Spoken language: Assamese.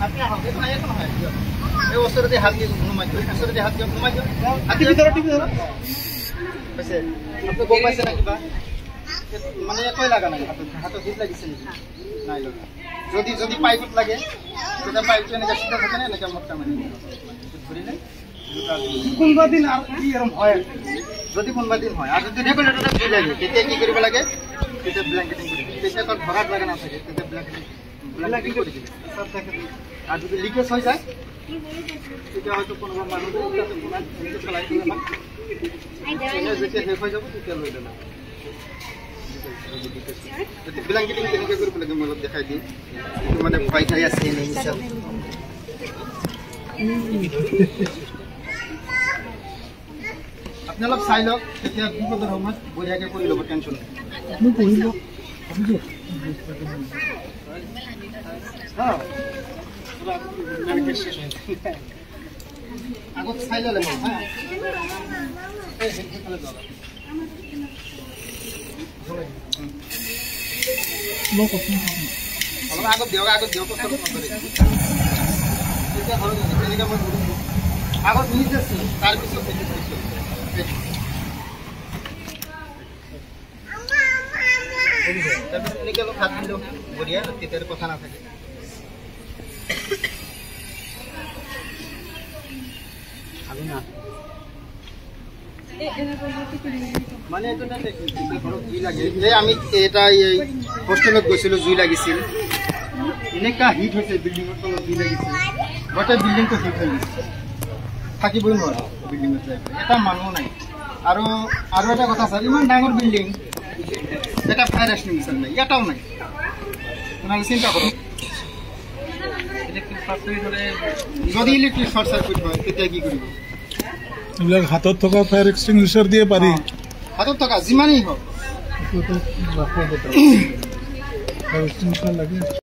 আপনি আহক এখন আইয়া কোন হয় এই ওসরতে হাত দিয়ে ঘুমাই দিও ওসরতে হাত দিয়ে ঘুমাই দিও হাতি ভিতরে টিপি ধরো আছে আপনি গম পাইছেন না কিবা মানে একই লাগা নাই হাত হিট লাগিছে নাকি নাই লাগা যদি যদি পাইপত লাগে সেটা পাইপটা এনেকা সিধা থাকে না এনেকা মোটা মানে ধরিলে কোনবা দিন আর কি এরকম হয় যদি কোনবা দিন হয় আর যদি রেগুলেটরটা ফ্রি লাগে তেতিয়া কি কৰিব লাগে তেতিয়া ব্ল্যাঙ্কেটিং কৰি তেতিয়া তো ভৰাট লাগা না থাকে তেতিয়া ব্ল্যাঙ্কেটিং কৰি দিলে সব থাকে আর যদি লিকেজ হৈ যায় তেতিয়া হয়তো কোনোবা মানুহ এটাতে কোনাত এনেকে চলাই দিলে না এটা যেতিয়া শেষ হৈ যাব তেতিয়া লৈ ললা এটা ব্ল্যাঙ্কেটিং কেনেকৈ কৰিব লাগে মই অলপ দেখাই দিম এইটো মানে ভয় খাই আছে নে হিচাপ আপনি অলপ চাই লওক তেতিয়া বিপদৰ সময়ত বঢ়িয়াকৈ কৰি ল'ব টেনশ্যন মই পঢ়িব আগত চাই ল'লে হা অলপ আগত দিয়ক কষ্ট নকৰে তেতিয়া হয় তেনেকৈ মই আগত নিজে আছিল তাৰপিছত এনেকৈ অলপ হাত দিলেও বঢ়িয়া তেতিয়া কথা নাথাকে মানে এইটো ঘৰত জুই লাগে এই আমি এটা হোষ্টেলত গৈছিলোঁ জুই লাগিছিল এনেকুৱা হিট হৈছে বিল্ডিঙৰ তলত জুই লাগিছিল গোটেই বিল্ডিংটো হিট হৈ গৈছে থাকিবই নোৱাৰে বিল্ডিঙত যাই এটা মানুহ নাই আৰু এটা কথা ছাৰ ইমান ডাঙৰ বিল্ডিং এটা ফায়াৰ এক্সটিংগুইশ্বাৰ নাই এটাও নাই আপোনালোকে চিন্তা কৰক যদি ইলেক্ট্ৰিক শ্বৰ্ট চাৰ্কিট হয় তেতিয়া কি কৰিব এইবিলাক হাতত থকা ফায়াৰ এক্সটিংগুইশ্বাৰ দিয়ে পাৰি হাতত থকা যিমানেই হওক ফায়াৰ এক্সটিংগুইশ্বাৰ লাগে